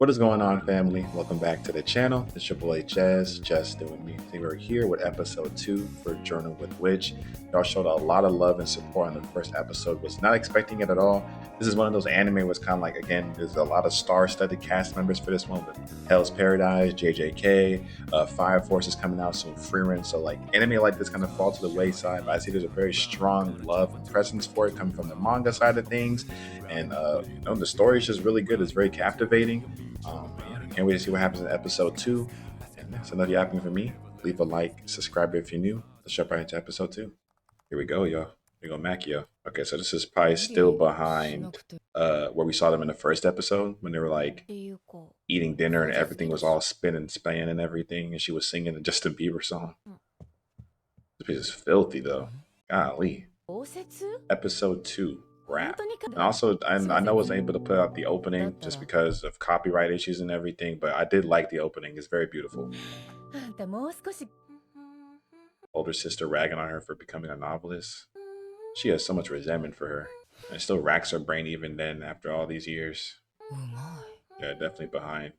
What is going on, family? Welcome back to the channel. It's Triple H Chess, Chess doing me. Today we're here with episode 2 for Journal with Witch. Y'all showed a lot of love and support on the first episode. Was not expecting it at all. This is one of those anime where it's kind of like, again, there's a lot of star-studded cast members for this one with Hell's Paradise, JJK, Fire Force is coming out soon, Frieren. So like anime like this kind of fall to the wayside, but I see there's a very strong love and presence for it coming from the manga side of things. And the story is just really good. It's very captivating. Can't wait to see what happens in episode 2. And that's enough yapping for me. Leave a like, subscribe if you're new. Let's jump right into episode 2. Here we go, y'all. Here we go, Makio. Okay, so this is probably still behind where we saw them in the first episode when they were like eating dinner and everything was all spin and span and everything, and she was singing a Justin Bieber song. This piece is filthy though. Golly. Episode 2. Rap. And also, I know I wasn't able to put out the opening just because of copyright issues and everything, but I did like the opening. It's very beautiful. Older sister ragging on her for becoming a novelist. She has so much resentment for her. And it still racks her brain even then after all these years. Yeah, definitely behind.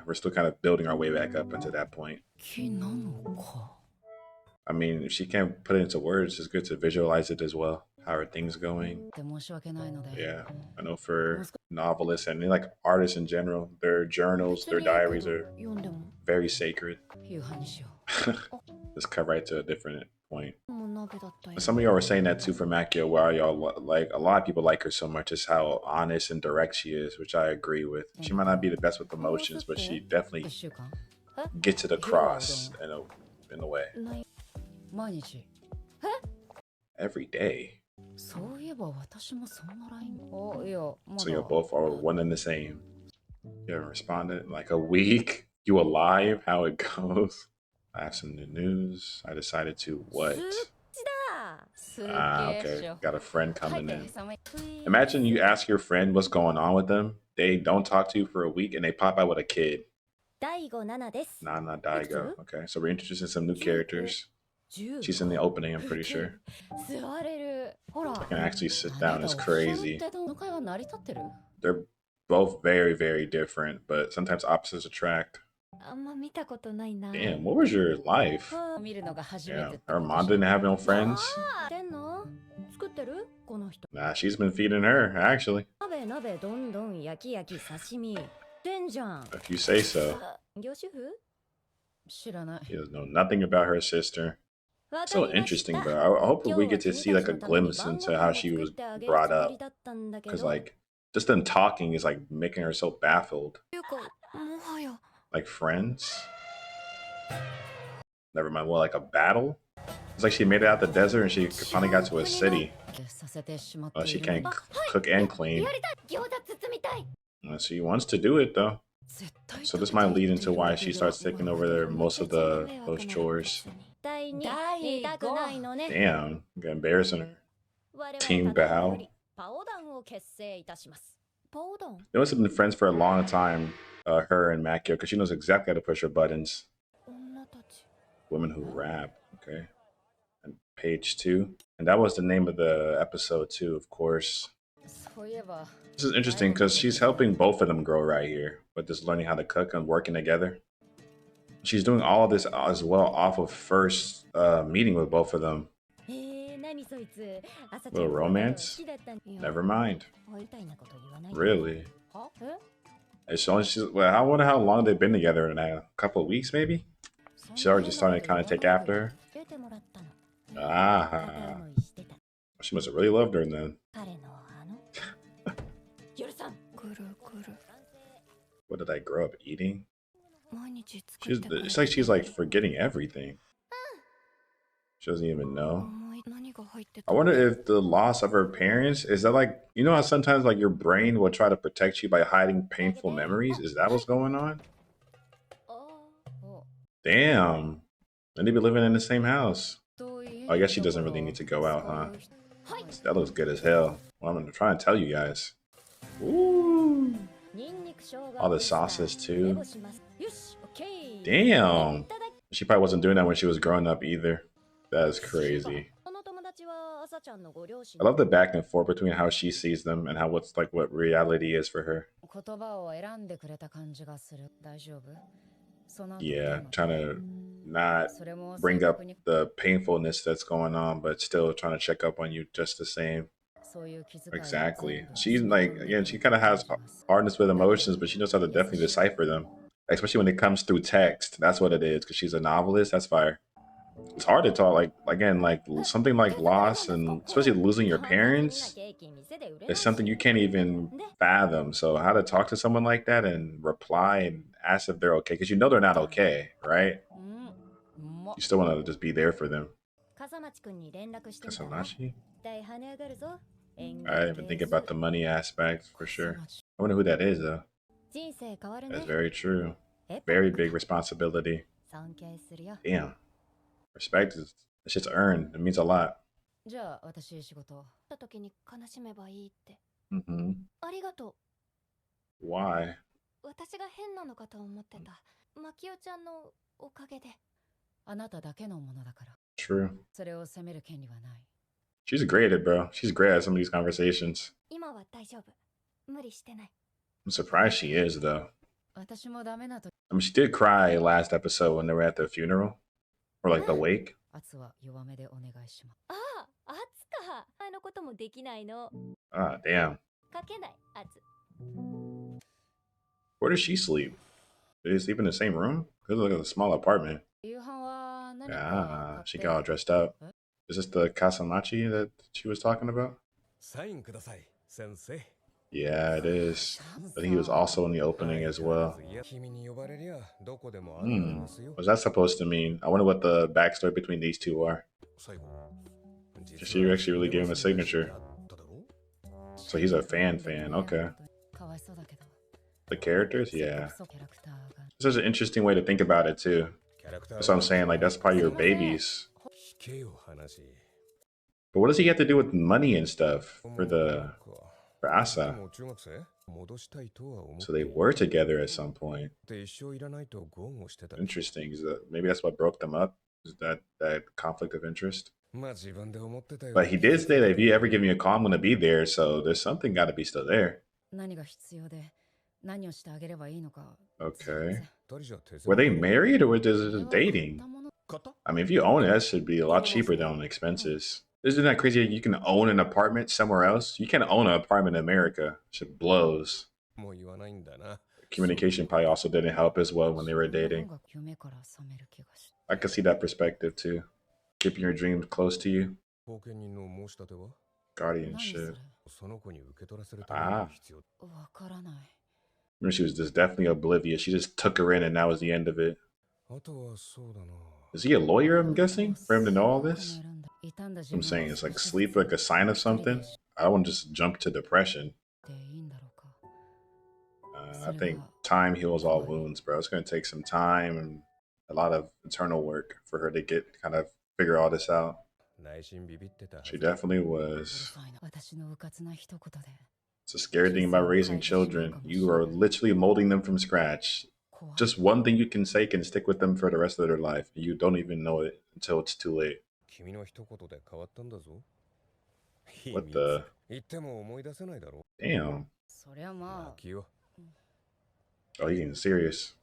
We're still kind of building our way back up into that point. I mean, if she can't put it into words, it's good to visualize it as well. How are things going? Yeah, I know for novelists and like artists in general, their journals, their diaries are very sacred. Let's cut right to a different point. Some of y'all were saying that too for Makio, where y'all like a lot of people like her so much is how honest and direct she is, which I agree with. She might not be the best with emotions, but she definitely gets to the cross in a way. Every day. So you both are one and the same. You haven't responded in like a week. You alive? How it goes? I have some new news. I decided to what? Okay. Got a friend coming in. Imagine you ask your friend what's going on with them. They don't talk to you for a week and they pop out with a kid. Nana Daigo. Okay, so we're introducing some new characters. She's in the opening, I'm pretty sure. I can actually sit down. It's crazy. They're both very, very different, but sometimes opposites attract. Damn, what was your life? Yeah, Armand didn't have no friends. Nah, she's been feeding her, actually. If you say so. She doesn't know nothing about her sister. So interesting, bro. I hope we get to see like a glimpse into how she was brought up, because like just them talking is like making her so baffled. Like friends? Never mind. Well, like a battle? It's like she made it out the desert and she finally got to a city. She can't cook and clean. She wants to do it though. So this might lead into why she starts taking over most of those chores. Damn, you're embarrassing her. Team Bow. They must have been friends for a long time, her and Makio, because she knows exactly how to push her buttons. Women who rap, okay. And page 2. And that was the name of the episode too, of course. This is interesting because she's helping both of them grow right here, with this learning how to cook and working together. She's doing all of this as well off of first meeting with both of them. Little romance? Never mind. Really? It's only well, I wonder how long they've been together in a couple of weeks, maybe? She's already just starting to kind of take after her. Ah. She must have really loved her then. What did I grow up eating? It's like she's like forgetting everything. She doesn't even know. I wonder if the loss of her parents, is that like, you know how sometimes like your brain will try to protect you by hiding painful memories? Is that what's going on? Damn. And they be living in the same house. Oh, I guess she doesn't really need to go out, huh? That looks good as hell. Well, I'm trying to tell you guys. Ooh. All the sauces too. Damn. She probably wasn't doing that when she was growing up either. That is crazy. I love the back and forth between how she sees them and how what's like what reality is for her. Yeah, trying to not bring up the painfulness that's going on, but still trying to check up on you just the same. Exactly. She's like, again, she kind of has hardness with emotions, but she knows how to definitely decipher them, especially when it comes through text. That's what it is, because she's a novelist. That's fire. It's hard to talk, like, again, like something like loss and especially losing your parents is something you can't even fathom. So how to talk to someone like that and reply and ask if they're okay, because you know they're not okay, right? You still want to just be there for them. Kasamachi? I didn't even think about the money aspect for sure. I wonder who that is, though. That's very true. Very big responsibility. Damn. Respect is, it's just earned. It means a lot. Mm-hmm. Why? True. She's great at it, bro. She's great at some of these conversations. I'm surprised she is, though. I mean, she did cry last episode when they were at the funeral. Or like the wake. Ah, damn. Where does she sleep? Do they sleep in the same room? It looks like a small apartment. Ah, she got all dressed up. Is this the Kasamachi that she was talking about? Yeah, it is. But he was also in the opening as well. What's that supposed to mean? I wonder what the backstory between these two are. She actually really gave him a signature. So he's a fan, okay. The characters? Yeah. This is an interesting way to think about it, too. That's what I'm saying, like, that's probably your babies. But what does he have to do with money and stuff for Asa? So they were together at some point. Interesting. Maybe that's what broke them up? Is that conflict of interest? But he did say that if you ever give me a call, I'm going to be there. So there's something got to be still there. Okay. Were they married or were they just dating? I mean, if you own it, that should be a lot cheaper than on expenses. Isn't that crazy? You can own an apartment somewhere else. You can't own an apartment in America. Shit blows. Communication probably also didn't help as well when they were dating. I can see that perspective too. Keeping your dreams close to you. Guardianship. Ah. Remember, she was just definitely oblivious. She just took her in and that was the end of it. Is he a lawyer, I'm guessing, for him to know all this? I'm saying it's like sleep like a sign of something. I don't want to just jump to depression. I think time heals all wounds, bro. It's going to take some time and a lot of internal work for her to kind of figure all this out. She definitely was. It's a scary thing about raising children. You are literally molding them from scratch. Just one thing you can say can stick with them for the rest of their life. You don't even know it until it's too late. What the? Damn. Oh, he's getting serious.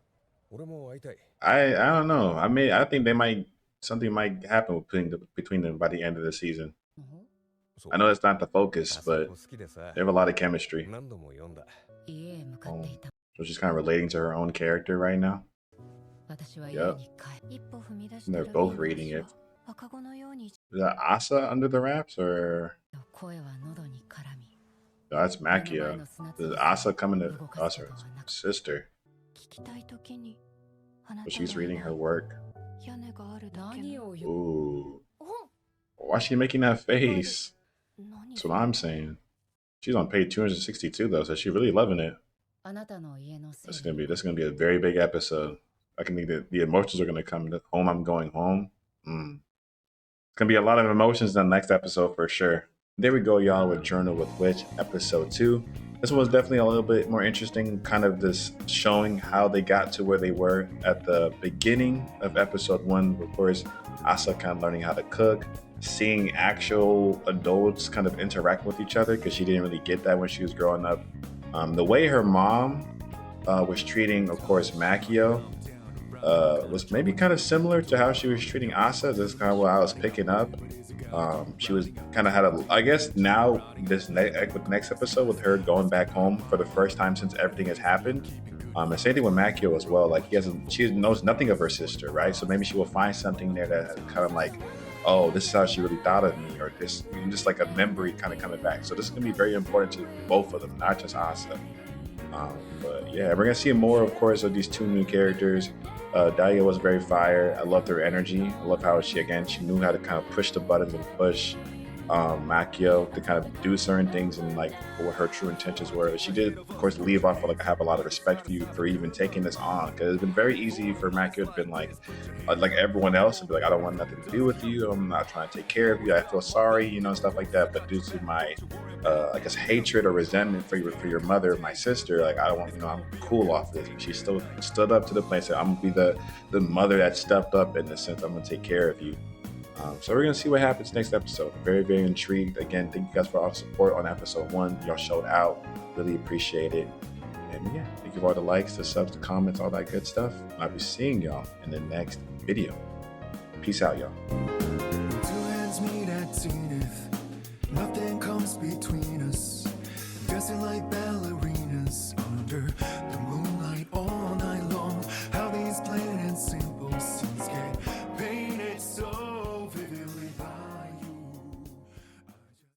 I don't know. I think something might happen between them by the end of the season. I know that's not the focus, but they have a lot of chemistry. So she's kind of relating to her own character right now. Yep. And they're both reading it. Is that Asa under the wraps or? No, that's Makia. Is Asa coming to us, her sister? But she's reading her work. Ooh. Why is she making that face? That's what I'm saying. She's on page 262 though, so she's really loving it. This is gonna be a very big episode. I can think that the emotions are gonna come. Home, I'm going home. It's gonna be a lot of emotions in the next episode for sure. There we go, y'all, with Journal with Witch, episode 2. This one was definitely a little bit more interesting, kind of just showing how they got to where they were at the beginning of episode 1. Of course, Asa kind of learning how to cook, seeing actual adults kind of interact with each other, because she didn't really get that when she was growing up. The way her mom was treating, of course, Makio was maybe kind of similar to how she was treating Asa. That's kind of what I was picking up. She was kind of had a, I guess now with the next episode with her going back home for the first time since everything has happened. And same thing with Makio as well. Like she knows nothing of her sister, right? So maybe she will find something there that kind of like, oh, this is how she really thought of me, or this just like a memory kind of coming back. So this is gonna be very important to both of them, not just Asa. But yeah, we're gonna see more, of course, of these two new characters. Dahlia was very fire. I loved her energy. I love how she knew how to kind of push the buttons and push Makio to kind of do certain things and like what her true intentions were. She did, of course, leave off with like, I have a lot of respect for you for even taking this on, because it's been very easy for Makio to have been like everyone else and be like, I don't want nothing to do with you. I'm not trying to take care of you. I feel sorry, stuff like that. But due to my, I guess, hatred or resentment for your mother, my sister, like I don't want, I'm cool off this. She still stood up to the plate and said, I'm gonna be the mother that stepped up in the sense. I'm gonna take care of you. So we're going to see what happens next episode. Very, very intrigued. Again, thank you guys for all the support on episode 1. Y'all showed out. Really appreciate it. And yeah, thank you for all the likes, the subs, the comments, all that good stuff. I'll be seeing y'all in the next video. Peace out, y'all. Two hands meet at zenith. Nothing comes between us. Dancing like ballerinas under